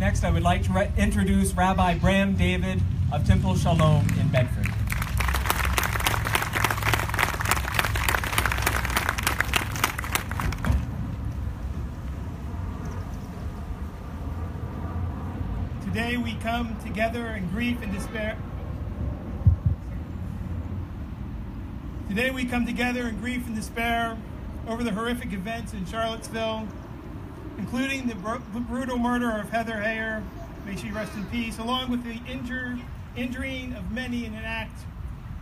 Next, I would like to introduce Rabbi Braham David of Temple Shalom in Medford. Today we come together in grief and despair. Today we come together in grief and despair over the horrific events in Charlottesville, including the brutal murder of Heather Heyer, may she rest in peace, along with the injuring of many in an act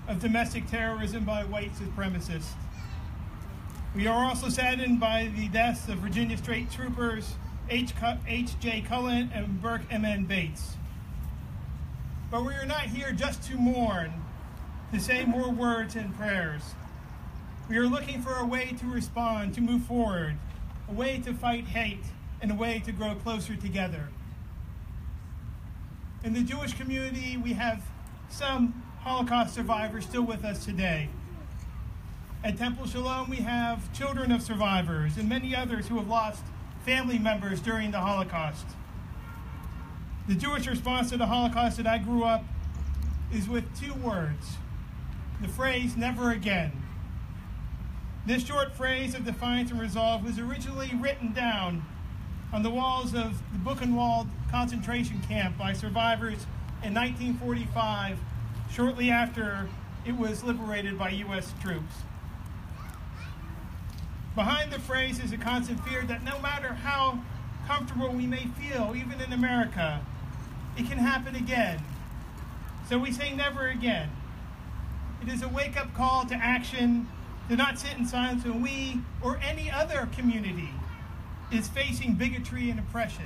of domestic terrorism by white supremacists. We are also saddened by the deaths of Virginia State Troopers H.J. Cullen and Burke M.N. Bates. But we are not here just to mourn, to say more words and prayers. We are looking for a way to respond, to move forward, a way to fight hate, and a way to grow closer together. In the Jewish community, we have some Holocaust survivors still with us today. At Temple Shalom, we have children of survivors and many others who have lost family members during the Holocaust. The Jewish response to the Holocaust that I grew up is with two words, the phrase, never again. This short phrase of defiance and resolve was originally written down on the walls of the Buchenwald concentration camp by survivors in 1945, shortly after it was liberated by U.S. troops. Behind the phrase is a constant fear that no matter how comfortable we may feel, even in America, it can happen again. So we say never again. It is a wake-up call to action, to not sit in silence when we or any other community is facing bigotry and oppression.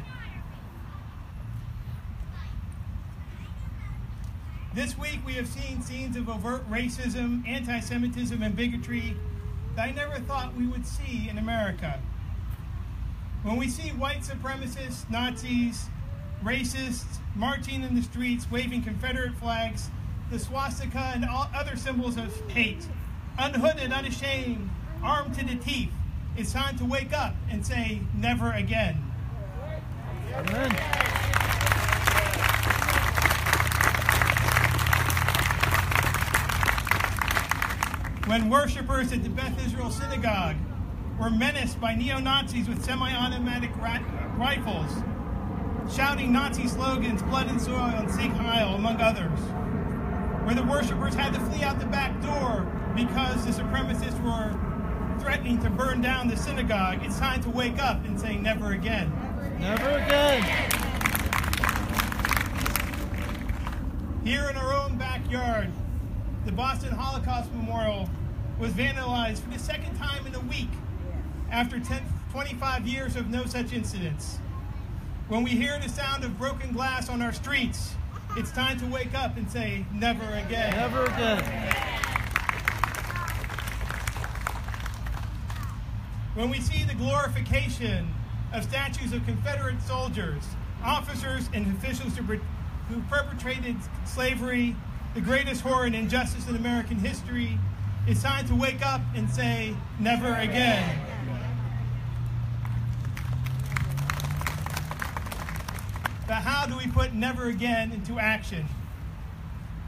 This week we have seen scenes of overt racism, anti-Semitism, and bigotry that I never thought we would see in America. When we see white supremacists, Nazis, racists marching in the streets, waving Confederate flags, the swastika, and all other symbols of hate, unhooded, unashamed, armed to the teeth, it's time to wake up and say, never again. Amen. When worshipers at the Beth Israel Synagogue were menaced by neo-Nazis with semi-automatic rifles, shouting Nazi slogans, blood and soil, and Sieg Heil, among others. Where the worshipers had to flee out the back door because the supremacists were threatening to burn down the synagogue, it's time to wake up and say never again. Never again. Here in our own backyard, the Boston Holocaust Memorial was vandalized for the second time in a week after 25 years of no such incidents. When we hear the sound of broken glass on our streets, it's time to wake up and say, never again. Never again. When we see the glorification of statues of Confederate soldiers, officers, and officials who perpetrated slavery, the greatest horror and injustice in American history, it's time to wake up and say, never again. But how do we put never again into action?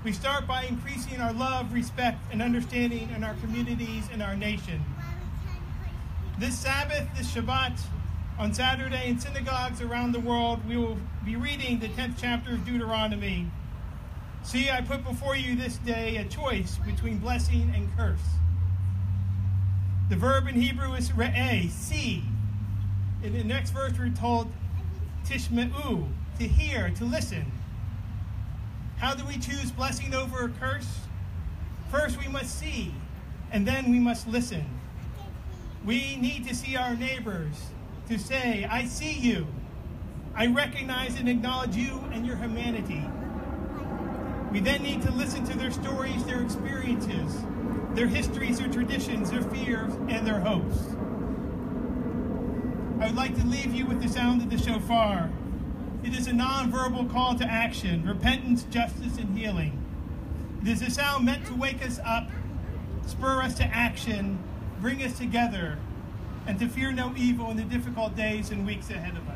We start by increasing our love, respect, and understanding in our communities and our nation. This Sabbath, this Shabbat, on Saturday in synagogues around the world, we will be reading the 10th chapter of Deuteronomy. See, I put before you this day a choice between blessing and curse. The verb in Hebrew is re'eh, see. In the next verse we're told tishme'u, to hear, to listen. How do we choose blessing over a curse? First we must see, and then we must listen. We need to see our neighbors, to say, I see you. I recognize and acknowledge you and your humanity. We then need to listen to their stories, their experiences, their histories, their traditions, their fears, and their hopes. I would like to leave you with the sound of the shofar. It is a nonverbal call to action, repentance, justice, and healing. It is a sound meant to wake us up, spur us to action, bring us together, and to fear no evil in the difficult days and weeks ahead of us.